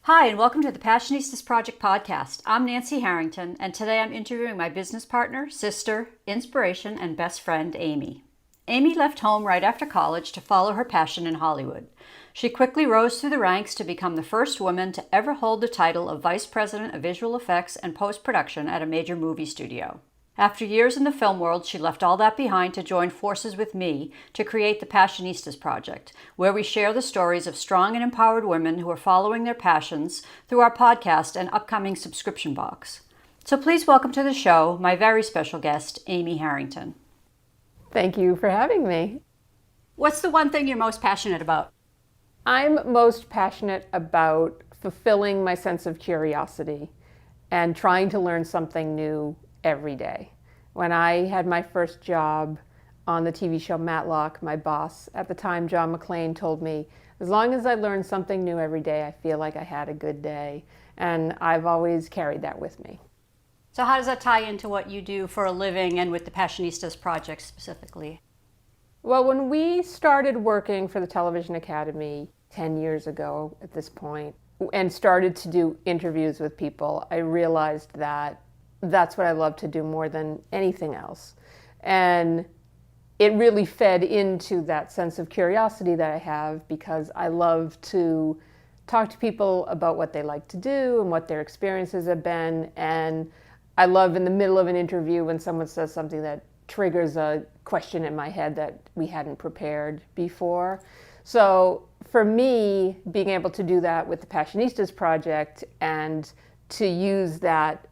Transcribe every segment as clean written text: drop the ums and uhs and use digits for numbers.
Hi, and welcome to the Passionistas Project podcast. I'm Nancy Harrington, and today I'm interviewing my business partner, sister, inspiration, and best friend, Amy. Amy left home right after college to follow her passion in Hollywood. She quickly rose through the ranks to become the first woman to ever hold the title of Vice President of Visual Effects and Post-Production at a major movie studio. After years in the film world, she left all that behind to join forces with me to create the Passionistas Project, where we share the stories of strong and empowered women who are following their passions through our podcast and upcoming subscription box. So please welcome to the show my very special guest, Amy Harrington. Thank you for having me. What's the one thing you're most passionate about? I'm most passionate about fulfilling my sense of curiosity and trying to learn something new every day. When I had my first job on the TV show Matlock, my boss at the time, John McClane, told me, as long as I learned something new every day, I feel like I had a good day. And I've always carried that with me. So how does that tie into what you do for a living and with the Passionistas Project specifically? Well, when we started working for the Television Academy 10 years ago at this point, and started to do interviews with people, I realized that that's what I love to do more than anything else. And it really fed into that sense of curiosity that I have, because I love to talk to people about what they like to do and what their experiences have been. And I love in the middle of an interview when someone says something that triggers a question in my head that we hadn't prepared before. So for me, being able to do that with the Passionistas Project and to use that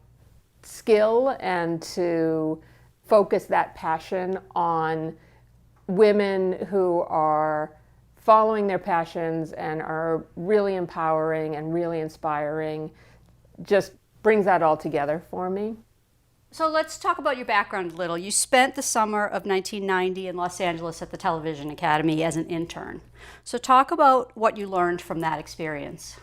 skill and to focus that passion on women who are following their passions and are really empowering and really inspiring just brings that all together for me. So let's talk about your background a little. You spent the summer of 1990 in Los Angeles at the Television Academy as an intern. So talk about what you learned from that experience.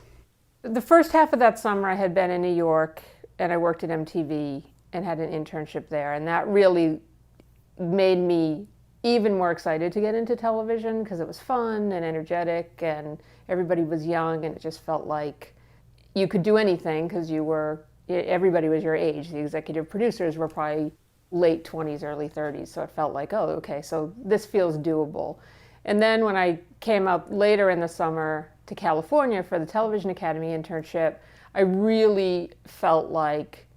The first half of that summer I had been in New York and I worked at MTV and had an internship there. And that really made me even more excited to get into television because it was fun and energetic and everybody was young and it just felt like you could do anything because everybody was your age. The executive producers were probably late 20s, early 30s. So it felt like, oh, okay, so this feels doable. And then when I came out later in the summer to California for the Television Academy internship, I really felt like,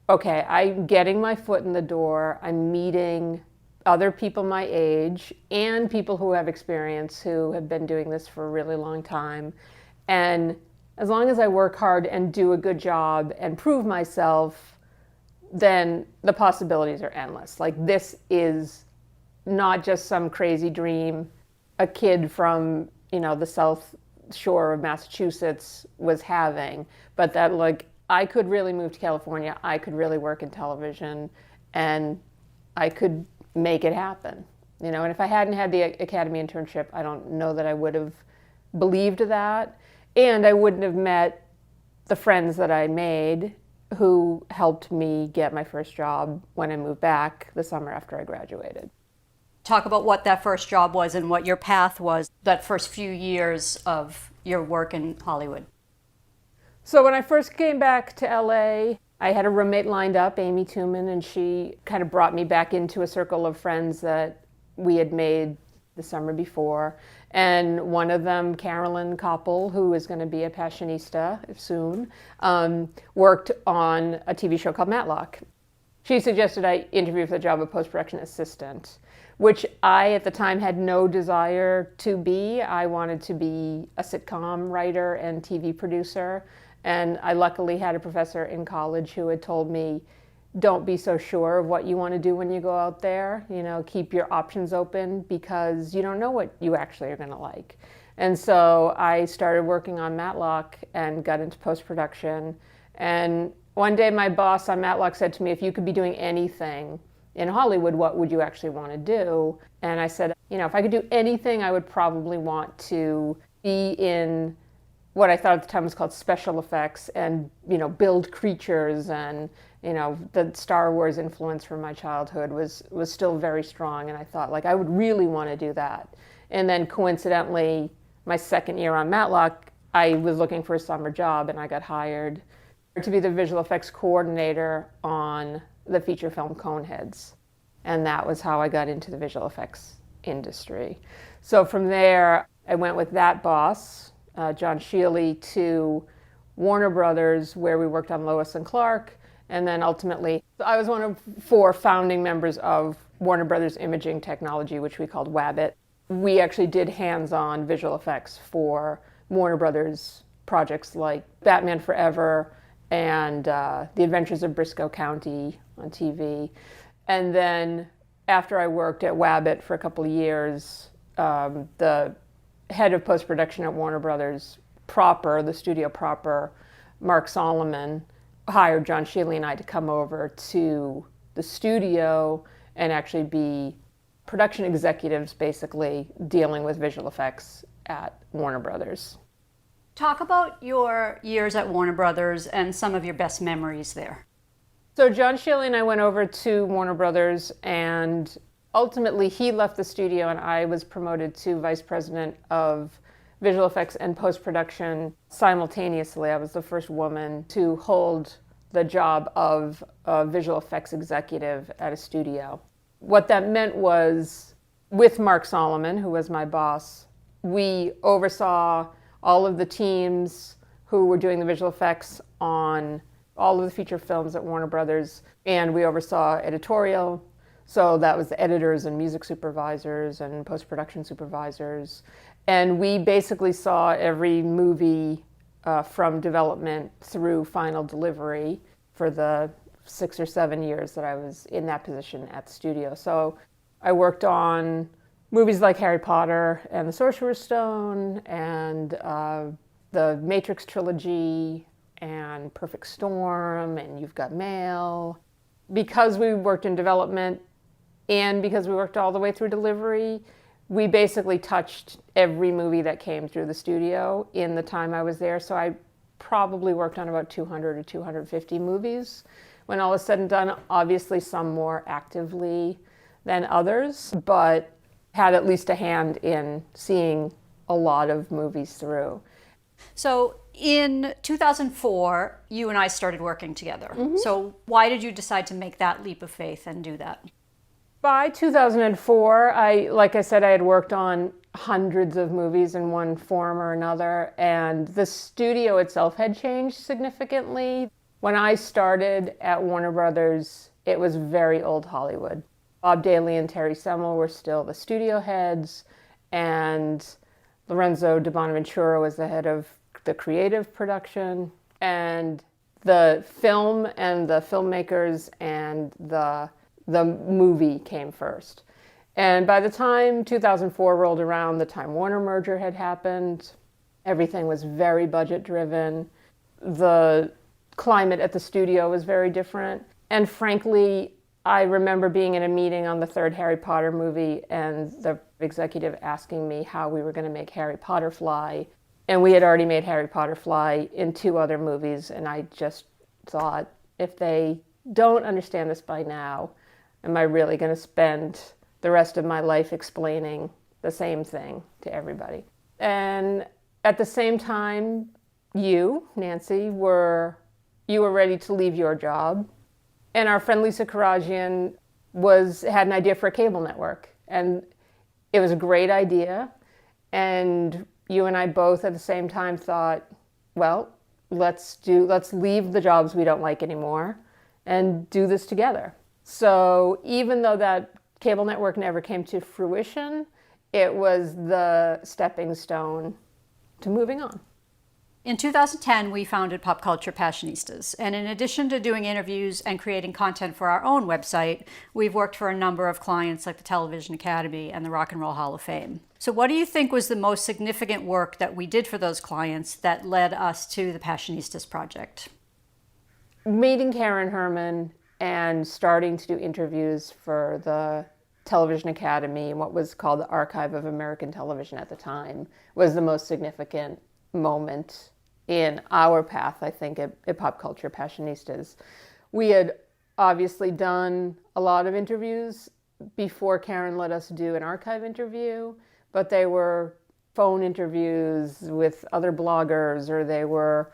okay, I'm getting my foot in the door. I'm meeting other people my age and people who have experience who have been doing this for a really long time. And as long as I work hard and do a good job and prove myself, then the possibilities are endless. Like, this is not just some crazy dream a kid from, the South Shore of Massachusetts was having, but that like I could really move to California, I could really work in television, and I could make it happen. And if I hadn't had the Academy internship, I don't know that I would have believed that, and I wouldn't have met the friends that I made who helped me get my first job when I moved back the summer after I graduated. Talk about what that first job was and what your path was that first few years of your work in Hollywood. So when I first came back to LA, I had a roommate lined up, Amy Tuman, and she kind of brought me back into a circle of friends that we had made the summer before. And one of them, Carolyn Koppel, who is going to be a Passionista soon, worked on a TV show called Matlock. She suggested I interview for the job of post-production assistant, which I, at the time, had no desire to be. I wanted to be a sitcom writer and TV producer. And I luckily had a professor in college who had told me, don't be so sure of what you want to do when you go out there. Keep your options open because you don't know what you actually are going to like. And so I started working on Matlock and got into post-production. And one day my boss on Matlock said to me, if you could be doing anything in Hollywood, what would you actually want to do? And I said, if I could do anything, I would probably want to be in what I thought at the time was called special effects and, build creatures. And, the Star Wars influence from my childhood was still very strong. And I thought, I would really want to do that. And then coincidentally, my second year on Matlock, I was looking for a summer job and I got hired to be the visual effects coordinator on the feature film Coneheads. And that was how I got into the visual effects industry. So from there, I went with that boss, John Shealy, to Warner Brothers, where we worked on Lois and Clark. And then ultimately, I was one of 4 founding members of Warner Brothers Imaging Technology, which we called WABIT. We actually did hands-on visual effects for Warner Brothers projects like Batman Forever and The Adventures of Briscoe County on TV. And then after I worked at WABIT for a couple of years, the head of post-production at Warner Brothers proper, the studio proper, Mark Solomon, hired John Shealy and I to come over to the studio and actually be production executives, basically dealing with visual effects at Warner Brothers. Talk about your years at Warner Brothers and some of your best memories there. So John Shealy and I went over to Warner Brothers, and ultimately he left the studio and I was promoted to vice president of visual effects and post-production simultaneously. I was the first woman to hold the job of a visual effects executive at a studio. What that meant was, with Mark Solomon, who was my boss, we oversaw all of the teams who were doing the visual effects on all of the feature films at Warner Brothers, and we oversaw editorial. So that was the editors and music supervisors and post-production supervisors. And we basically saw every movie from development through final delivery for the 6 or 7 years that I was in that position at the studio. So I worked on movies like Harry Potter and the Sorcerer's Stone and the Matrix trilogy and Perfect Storm and You've Got Mail. Because we worked in development and because we worked all the way through delivery, we basically touched every movie that came through the studio in the time I was there. So I probably worked on about 200 or 250 movies. When all is said and done, obviously some more actively than others, but had at least a hand in seeing a lot of movies through. So in 2004, you and I started working together. So why did you decide to make that leap of faith and do that? By 2004, like I said, I had worked on hundreds of movies in one form or another, and the studio itself had changed significantly. When I started at Warner Brothers, it was very old Hollywood. Bob Daly and Terry Semel were still the studio heads, and Lorenzo de Bonaventura was the head of the creative production, and the film and the filmmakers and the movie came first. And by the time 2004 rolled around, the Time Warner merger had happened. Everything was very budget driven. The climate at the studio was very different. And frankly, I remember being in a meeting on the 3rd Harry Potter movie and the executive asking me how we were going to make Harry Potter fly. And we had already made Harry Potter fly in 2 other movies. And I just thought, if they don't understand this by now, am I really going to spend the rest of my life explaining the same thing to everybody? And at the same time, you, Nancy, you were ready to leave your job. And our friend Lisa Karajian had an idea for a cable network. And it was a great idea. And you and I both at the same time thought, well, let's leave the jobs we don't like anymore and do this together. So even though that cable network never came to fruition, it was the stepping stone to moving on. In 2010, we founded Pop Culture Passionistas, and in addition to doing interviews and creating content for our own website, we've worked for a number of clients like the Television Academy and the Rock and Roll Hall of Fame. So what do you think was the most significant work that we did for those clients that led us to the Passionistas project? Meeting Karen Herman and starting to do interviews for the Television Academy and what was called the Archive of American Television at the time was the most significant moment in our path, I think, at Pop Culture Passionistas. We had obviously done a lot of interviews before Karen let us do an archive interview, but they were phone interviews with other bloggers, or they were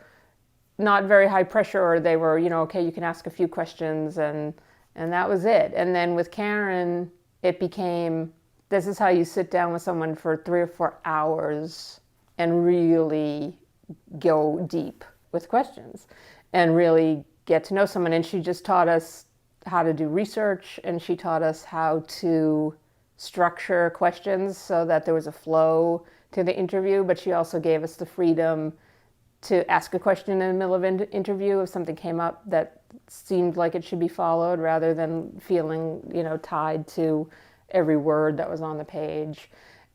not very high pressure, or they were, okay, you can ask a few questions, and that was it. And then with Karen, it became, this is how you sit down with someone for 3 or 4 hours and really go deep with questions and really get to know someone. And she just taught us how to do research, and she taught us how to structure questions so that there was a flow to the interview, but she also gave us the freedom to ask a question in the middle of an interview if something came up that seemed like it should be followed, rather than feeling, tied to every word that was on the page.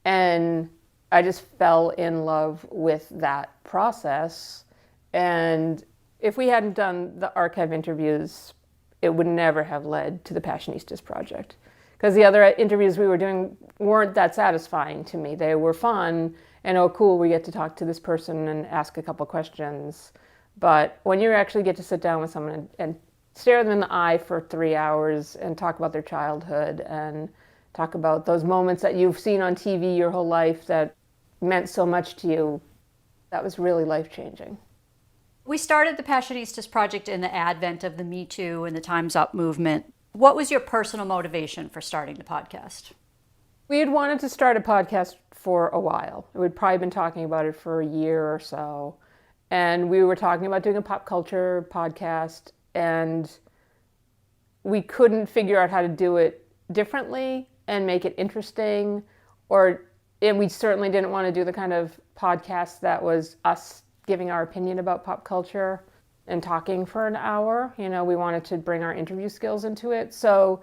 And I just fell in love with that process. And if we hadn't done the archive interviews, it would never have led to the Passionistas project. Because the other interviews we were doing weren't that satisfying to me. They were fun, and oh cool, we get to talk to this person and ask a couple questions. But when you actually get to sit down with someone and stare them in the eye for 3 hours and talk about their childhood and talk about those moments that you've seen on TV your whole life that meant so much to you, that was really life-changing. We started the Passionistas project in the advent of the Me Too and the Time's Up movement. What was your personal motivation for starting the podcast? We had wanted to start a podcast for a while. We'd probably been talking about it for a year or so. And we were talking about doing a pop culture podcast, and we couldn't figure out how to do it differently and make it interesting. And we certainly didn't want to do the kind of podcast that was us giving our opinion about pop culture and talking for an hour. We wanted to bring our interview skills into it. So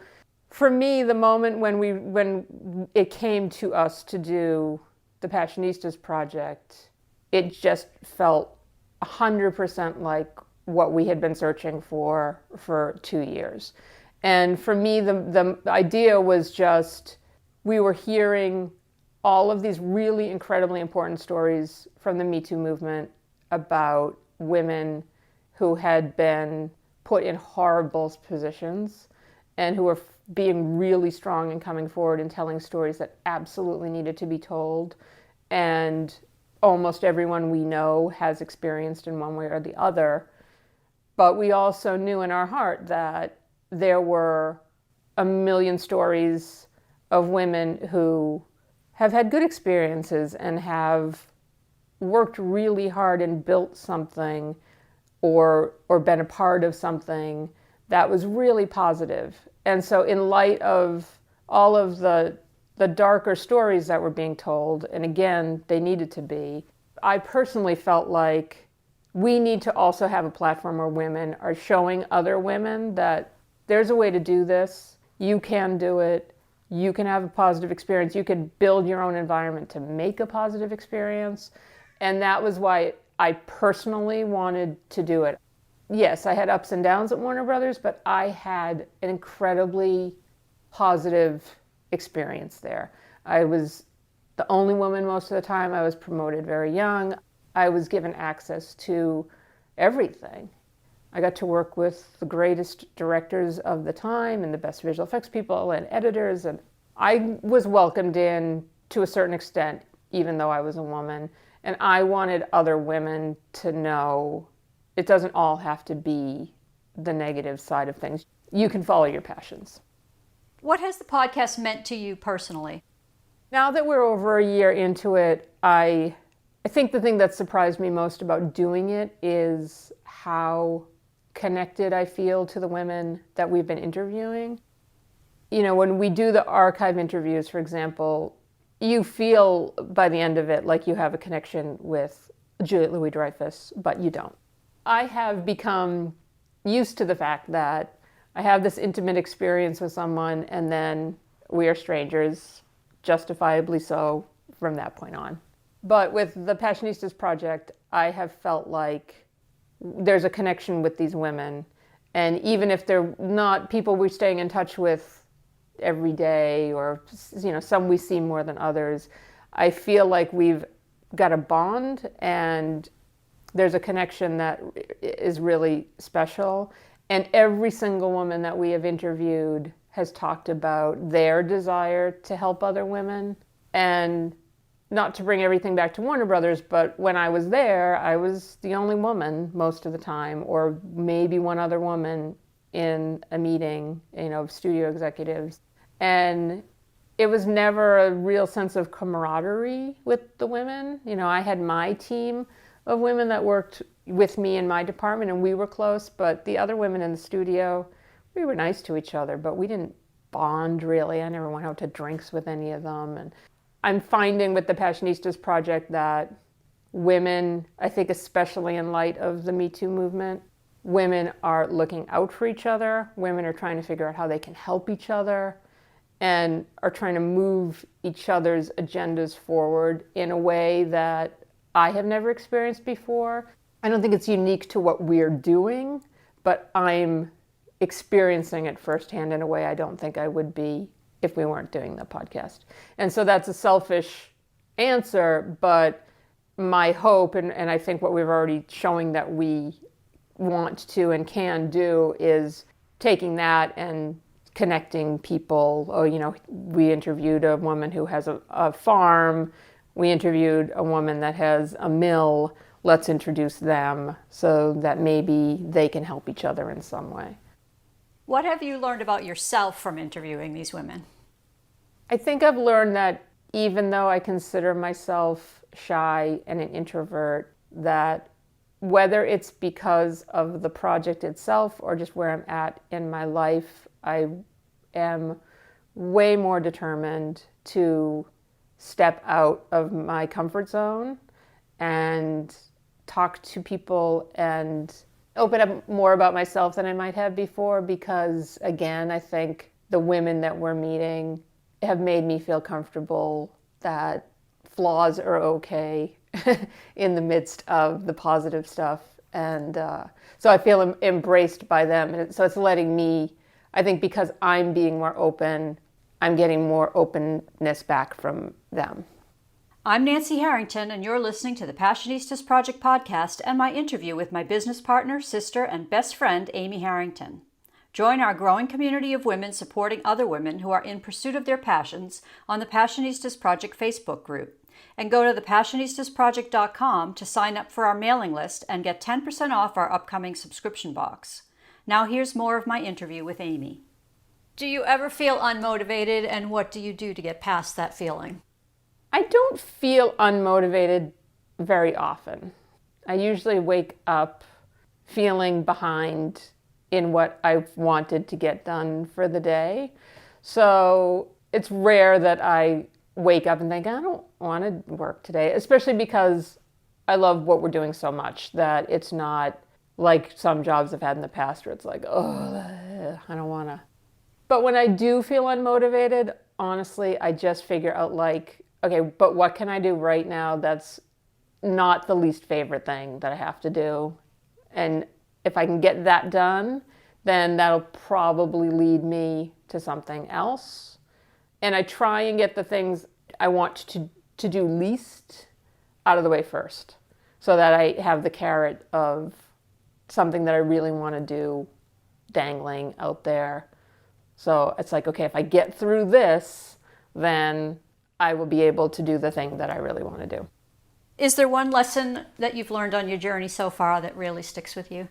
for me, the moment when it came to us to do the Passionistas project, it just felt 100% like what we had been searching for 2 years. And for me, the idea was just, we were hearing all of these really incredibly important stories from the Me Too movement about women who had been put in horrible positions and who were being really strong and coming forward and telling stories that absolutely needed to be told. And almost everyone we know has experienced in one way or the other. But we also knew in our heart that there were a million stories of women who have had good experiences and have worked really hard and built something or been a part of something that was really positive. And so in light of all of the darker stories that were being told, and again, they needed to be, I personally felt like we need to also have a platform where women are showing other women that there's a way to do this, you can do it, you can have a positive experience, you can build your own environment to make a positive experience. And that was why I personally wanted to do it. Yes, I had ups and downs at Warner Brothers, but I had an incredibly positive experience there. I was the only woman most of the time. I was promoted very young. I was given access to everything. I got to work with the greatest directors of the time and the best visual effects people and editors, and I was welcomed in to a certain extent, even though I was a woman. And I wanted other women to know it doesn't all have to be the negative side of things. You can follow your passions. What has the podcast meant to you personally? Now that we're over a year into it, I think the thing that surprised me most about doing it is how connected I feel to the women that we've been interviewing. When we do the archive interviews, for example, you feel by the end of it like you have a connection with Juliette Louis-Dreyfus, but you don't. I have become used to the fact that I have this intimate experience with someone and then we are strangers, justifiably so, from that point on. But with the Passionistas project, I have felt like there's a connection with these women. And even if they're not people we're staying in touch with every day, or some we see more than others, I feel like we've got a bond and there's a connection that is really special. And every single woman that we have interviewed has talked about their desire to help other women. And not to bring everything back to Warner Brothers, but when I was there, I was the only woman most of the time, or maybe one other woman in a meeting, of studio executives. And it was never a real sense of camaraderie with the women. I had my team of women that worked with me in my department, and we were close, but the other women in the studio, we were nice to each other, but we didn't bond really. I never went out to drinks with any of them. And I'm finding with the Passionistas project that women, I think especially in light of the Me Too movement, women are looking out for each other. Women are trying to figure out how they can help each other and are trying to move each other's agendas forward in a way that I have never experienced before. I don't think it's unique to what we're doing, but I'm experiencing it firsthand in a way I don't think I would be if we weren't doing the podcast. And so that's a selfish answer, but my hope, and I think what we've already showing that we want to and can do, is taking that and connecting people. We interviewed a woman who has a farm. We interviewed a woman that has a mill. Let's introduce them so that maybe they can help each other in some way. What have you learned about yourself from interviewing these women? I think I've learned that even though I consider myself shy and an introvert, that whether it's because of the project itself or just where I'm at in my life, I am way more determined to step out of my comfort zone and talk to people and open up more about myself than I might have before, because again, I think the women that we're meeting have made me feel comfortable that flaws are okay in the midst of the positive stuff. And so I feel embraced by them. And so it's letting me, I think because I'm being more open, I'm getting more openness back from them. I'm Nancy Harrington, and you're listening to the Passionistas Project podcast and my interview with my business partner, sister, and best friend, Amy Harrington. Join our growing community of women supporting other women who are in pursuit of their passions on the Passionistas Project Facebook group. And go to thepassionistasproject.com to sign up for our mailing list and get 10% off our upcoming subscription box. Now here's more of my interview with Amy. Do you ever feel unmotivated, and what do you do to get past that feeling? I don't feel unmotivated very often. I usually wake up feeling behind in what I've wanted to get done for the day. So it's rare that I wake up and think, I don't want to work today, especially because I love what we're doing so much that it's not like some jobs I've had in the past where it's like, oh, I don't want to. But when I do feel unmotivated, honestly, I just figure out okay, but what can I do right now that's not the least favorite thing that I have to do? And if I can get that done, then that'll probably lead me to something else. And I try and get the things I want to do least out of the way first, so that I have the carrot of something that I really want to do dangling out there. So it's like, okay, if I get through this, then I will be able to do the thing that I really want to do. Is there one lesson that you've learned on your journey so far that really sticks with you?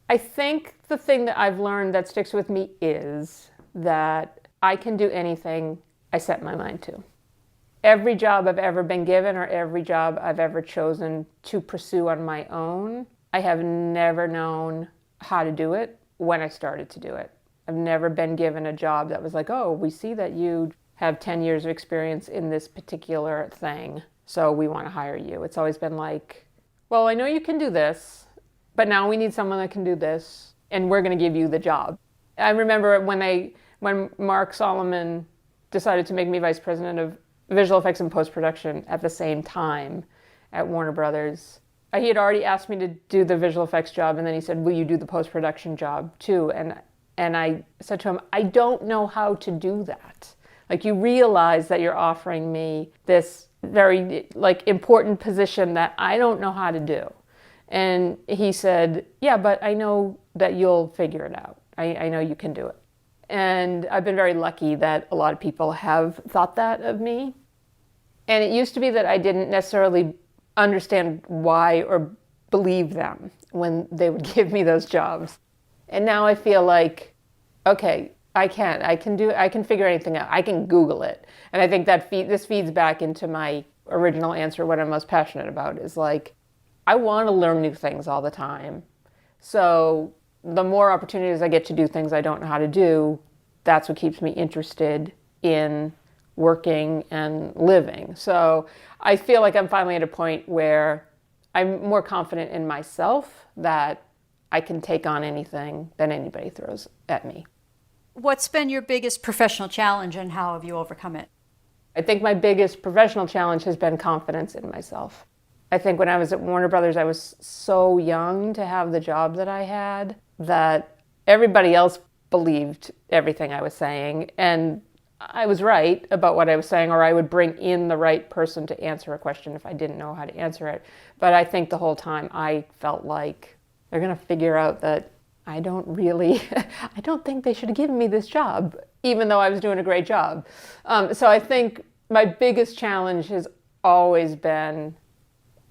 I think the thing that I've learned that sticks with me is that I can do anything I set my mind to. Every job I've ever been given or every job I've ever chosen to pursue on my own, I have never known how to do it when I started to do it. I've never been given a job that was like, oh, we see that you have 10 years of experience in this particular thing, so we want to hire you. It's always been like, well, I know you can do this, but now we need someone that can do this, and we're going to give you the job. I remember when Mark Solomon decided to make me vice president of visual effects and post-production at the same time at Warner Brothers. He had already asked me to do the visual effects job, and then he said, will you do the post-production job too? And I said to him, I don't know how to do that. You realize that you're offering me this very important position that I don't know how to do. And he said, yeah, but I know that you'll figure it out. I know you can do it. And I've been very lucky that a lot of people have thought that of me. And it used to be that I didn't necessarily understand why or believe them when they would give me those jobs. And now I feel like, okay, I can figure anything out. I can Google it. And I think that this feeds back into my original answer, what I'm most passionate about is like, I want to learn new things all the time. So the more opportunities I get to do things I don't know how to do, that's what keeps me interested in working and living. So I feel like I'm finally at a point where I'm more confident in myself that I can take on anything that anybody throws at me. What's been your biggest professional challenge and how have you overcome it? I think my biggest professional challenge has been confidence in myself. I think when I was at Warner Brothers, I was so young to have the job that I had that everybody else believed everything I was saying. And I was right about what I was saying, or I would bring in the right person to answer a question if I didn't know how to answer it. But I think the whole time I felt like they're going to figure out that I don't think they should have given me this job, even though I was doing a great job. So I think my biggest challenge has always been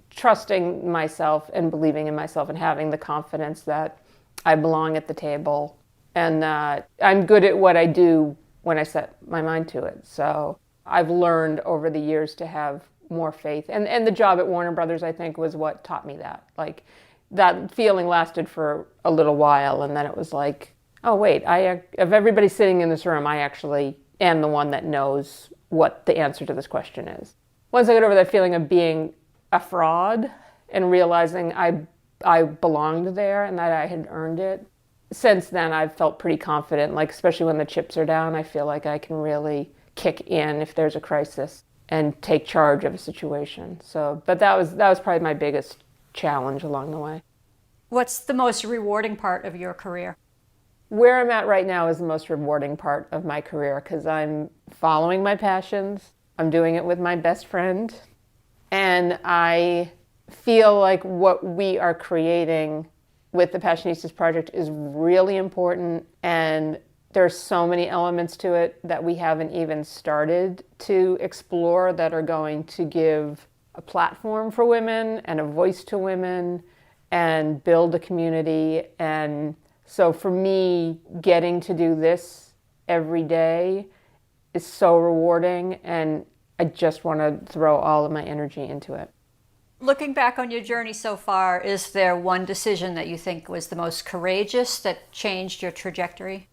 trusting myself and believing in myself and having the confidence that I belong at the table and that I'm good at what I do when I set my mind to it. So I've learned over the years to have more faith. And the job at Warner Brothers, I think, was what taught me that. Like, that feeling lasted for a little while, and then it was like, oh wait, of everybody sitting in this room, I actually am the one that knows what the answer to this question is. Once I got over that feeling of being a fraud and realizing I belonged there and that I had earned it, since then I've felt pretty confident, like especially when the chips are down, I feel like I can really kick in if there's a crisis and take charge of a situation. So, but that was probably my biggest challenge along the way. What's the most rewarding part of your career? Where I'm at right now is the most rewarding part of my career because I'm following my passions. I'm doing it with my best friend. And I feel like what we are creating with the Passionistas project is really important. And there's so many elements to it that we haven't even started to explore that are going to give a platform for women and a voice to women and build a community. And so for me, getting to do this every day is so rewarding, and I just want to throw all of my energy into it. Looking back on your journey so far, is there one decision that you think was the most courageous that changed your trajectory?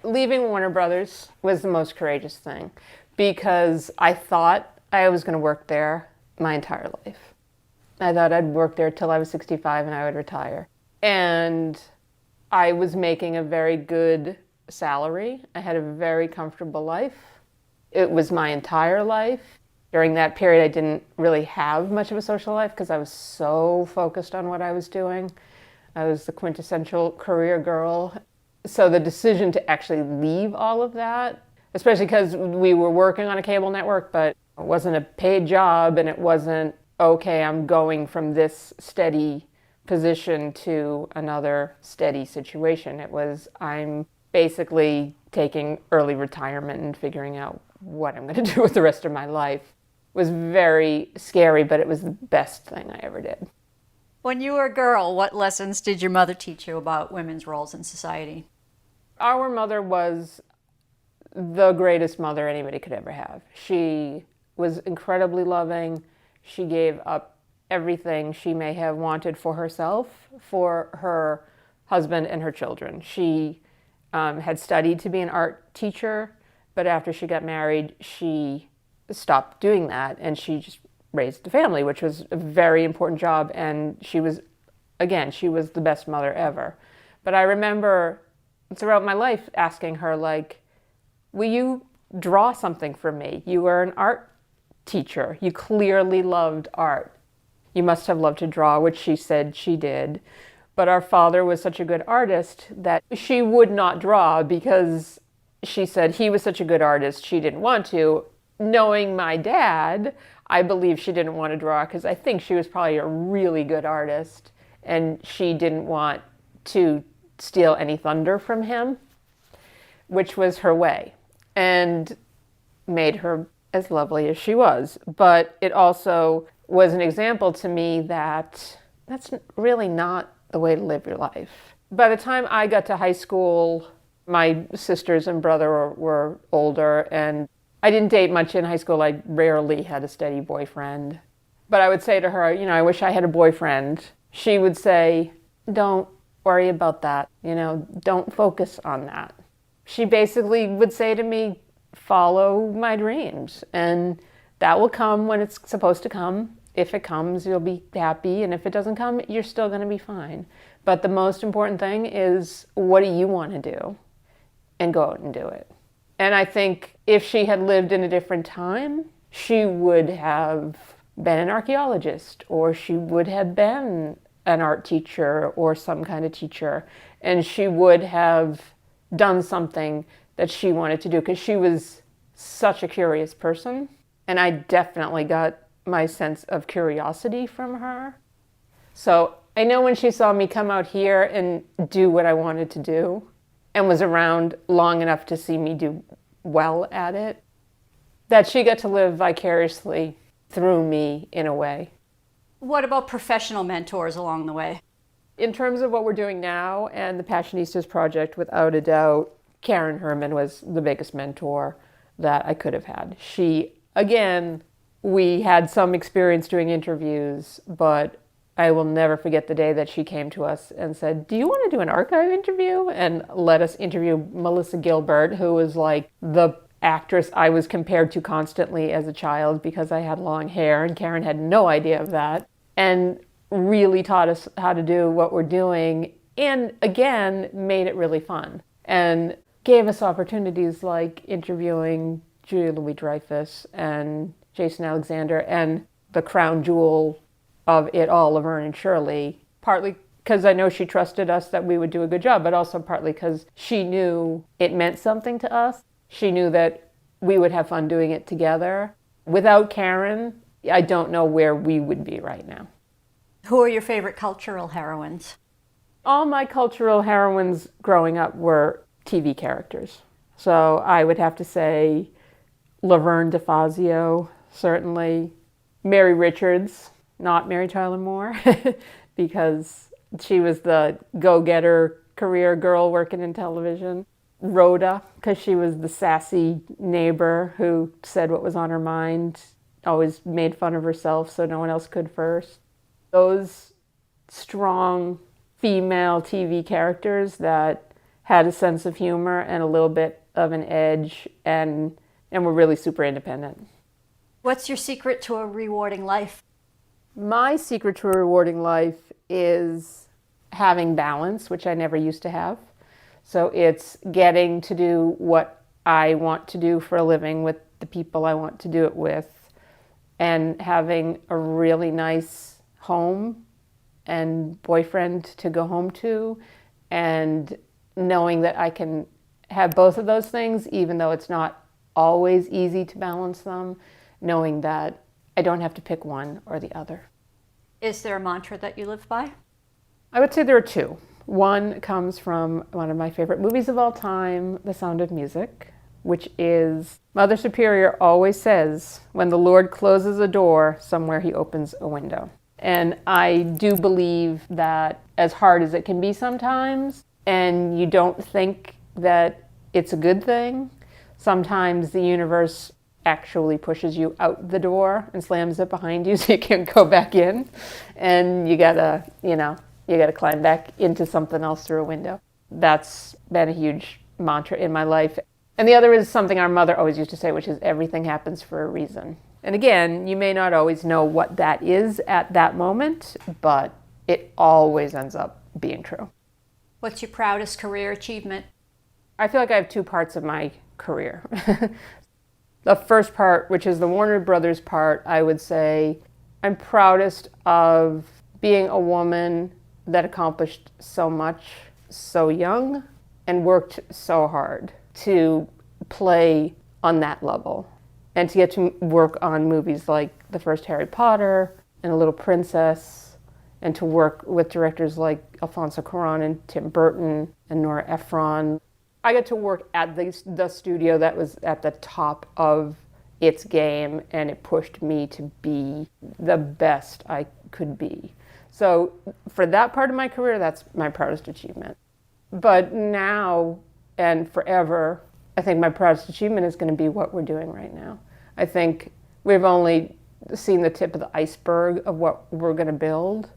Leaving Warner Brothers was the most courageous thing because I thought I was going to work there my entire life. I thought I'd work there till I was 65 and I would retire. And I was making a very good salary. I had a very comfortable life. It was my entire life. During that period, I didn't really have much of a social life because I was so focused on what I was doing. I was the quintessential career girl. So the decision to actually leave all of that, especially because we were working on a cable network, but it wasn't a paid job and it wasn't, okay, I'm going from this steady position to another steady situation. It was, I'm basically taking early retirement and figuring out what I'm going to do with the rest of my life. It was very scary, but it was the best thing I ever did. When you were a girl, what lessons did your mother teach you about women's roles in society? Our mother was the greatest mother anybody could ever have. She was incredibly loving. She gave up everything she may have wanted for herself, for her husband and her children. She had studied to be an art teacher, but after she got married, she stopped doing that and she just raised a family, which was a very important job. And she was the best mother ever. But I remember throughout my life asking her, like, will you draw something for me? You were an art teacher. You clearly loved art. You must have loved to draw, which she said she did. But our father was such a good artist that she would not draw because she said he was such a good artist, she didn't want to. Knowing my dad, I believe she didn't want to draw because I think she was probably a really good artist and she didn't want to steal any thunder from him, which was her way and made her as lovely as she was. But it also was an example to me that that's really not the way to live your life. By the time I got to high school, my sisters and brother were older, and I didn't date much in high school. I rarely had a steady boyfriend. But I would say to her, I wish I had a boyfriend. She would say, don't worry about that. Don't focus on that. She basically would say to me, follow my dreams, and that will come when it's supposed to come. If it comes, you'll be happy, and if it doesn't come, you're still going to be fine. But the most important thing is, what do you want to do? And go out and do it. And I think if she had lived in a different time, she would have been an archaeologist, or she would have been an art teacher or some kind of teacher, and she would have done something that she wanted to do, because she was such a curious person. And I definitely got my sense of curiosity from her. So I know when she saw me come out here and do what I wanted to do, and was around long enough to see me do well at it, that she got to live vicariously through me in a way. What about professional mentors along the way? In terms of what we're doing now and the Passionistas project, without a doubt, Karen Herman was the biggest mentor that I could have had. She, again, we had some experience doing interviews, but I will never forget the day that she came to us and said, do you want to do an archive interview? And let us interview Melissa Gilbert, who was like the actress I was compared to constantly as a child because I had long hair, and Karen had no idea of that, and really taught us how to do what we're doing, and again, made it really fun, and gave us opportunities like interviewing Julia Louis-Dreyfus and Jason Alexander, and the crown jewel of it all, Laverne and Shirley, partly because I know she trusted us that we would do a good job, but also partly because she knew it meant something to us. She knew that we would have fun doing it together. Without Karen, I don't know where we would be right now. Who are your favorite cultural heroines? All my cultural heroines growing up were TV characters. So I would have to say Laverne DeFazio, certainly. Mary Richards, not Mary Tyler Moore, because she was the go-getter career girl working in television. Rhoda, because she was the sassy neighbor who said what was on her mind, always made fun of herself so no one else could first. Those strong female TV characters that had a sense of humor and a little bit of an edge and were really super independent. What's your secret to a rewarding life? My secret to a rewarding life is having balance, which I never used to have. So it's getting to do what I want to do for a living with the people I want to do it with, and having a really nice home and boyfriend to go home to, and knowing that I can have both of those things, even though it's not always easy to balance them, knowing that I don't have to pick one or the other. Is there a mantra that you live by? I would say there are two. One comes from one of my favorite movies of all time, The Sound of Music, which is, Mother Superior always says, when the Lord closes a door, somewhere he opens a window. And I do believe that as hard as it can be sometimes, and you don't think that it's a good thing, sometimes the universe actually pushes you out the door and slams it behind you so you can't go back in. And you gotta climb back into something else through a window. That's been a huge mantra in my life. And the other is something our mother always used to say, which is everything happens for a reason. And again, you may not always know what that is at that moment, but it always ends up being true. What's your proudest career achievement? I feel like I have two parts of my career. The first part, which is the Warner Brothers part, I would say I'm proudest of being a woman that accomplished so much so young and worked so hard to play on that level, and to get to work on movies like the first Harry Potter and A Little Princess, and to work with directors like Alfonso Cuarón and Tim Burton and Nora Ephron. I got to work at the studio that was at the top of its game, and it pushed me to be the best I could be. So for that part of my career, that's my proudest achievement. But now and forever, I think my proudest achievement is going to be what we're doing right now. I think we've only seen the tip of the iceberg of what we're going to build.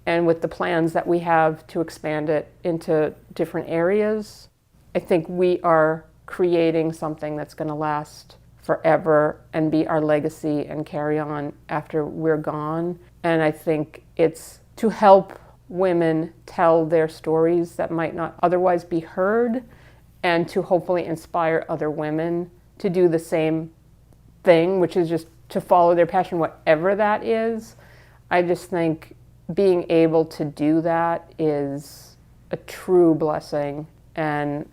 And with the plans that we have to expand it into different areas, I think we are creating something that's going to last forever and be our legacy and carry on after we're gone. And I think it's to help women tell their stories that might not otherwise be heard, and to hopefully inspire other women to do the same thing, which is just to follow their passion, whatever that is. I just think being able to do that is a true blessing, and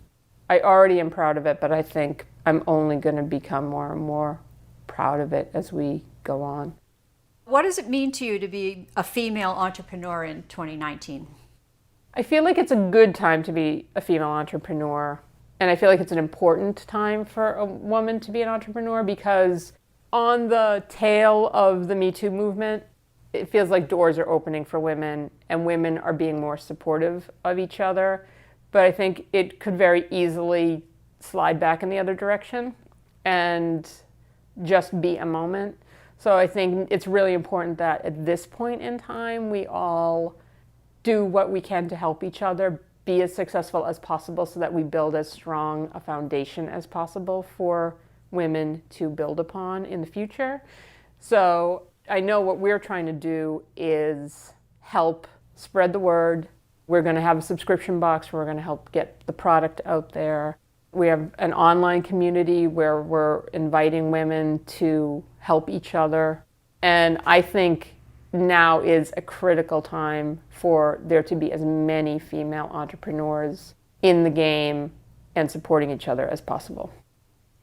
I already am proud of it, but I think I'm only going to become more and more proud of it as we go on. What does it mean to you to be a female entrepreneur in 2019? I feel like it's a good time to be a female entrepreneur, and I feel like it's an important time for a woman to be an entrepreneur, because on the tail of the Me Too movement, it feels like doors are opening for women and women are being more supportive of each other. But I think it could very easily slide back in the other direction and just be a moment. So I think it's really important that at this point in time, we all do what we can to help each other be as successful as possible, so that we build as strong a foundation as possible for women to build upon in the future. So I know what we're trying to do is help spread the word. We're going to have a subscription box where we're going to help get the product out there. We have an online community where we're inviting women to help each other. And I think now is a critical time for there to be as many female entrepreneurs in the game and supporting each other as possible.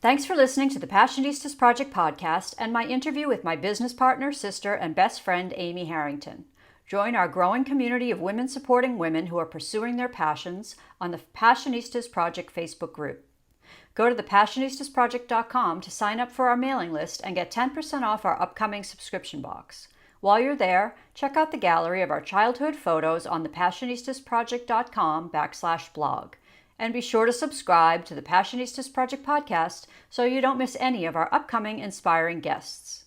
Thanks for listening to the Passionistas Project podcast and my interview with my business partner, sister, and best friend, Amy Harrington. Join our growing community of women supporting women who are pursuing their passions on the Passionistas Project Facebook group. Go to thepassionistasproject.com to sign up for our mailing list and get 10% off our upcoming subscription box. While you're there, check out the gallery of our childhood photos on thepassionistasproject.com/blog. And be sure to subscribe to the Passionistas Project podcast so you don't miss any of our upcoming inspiring guests.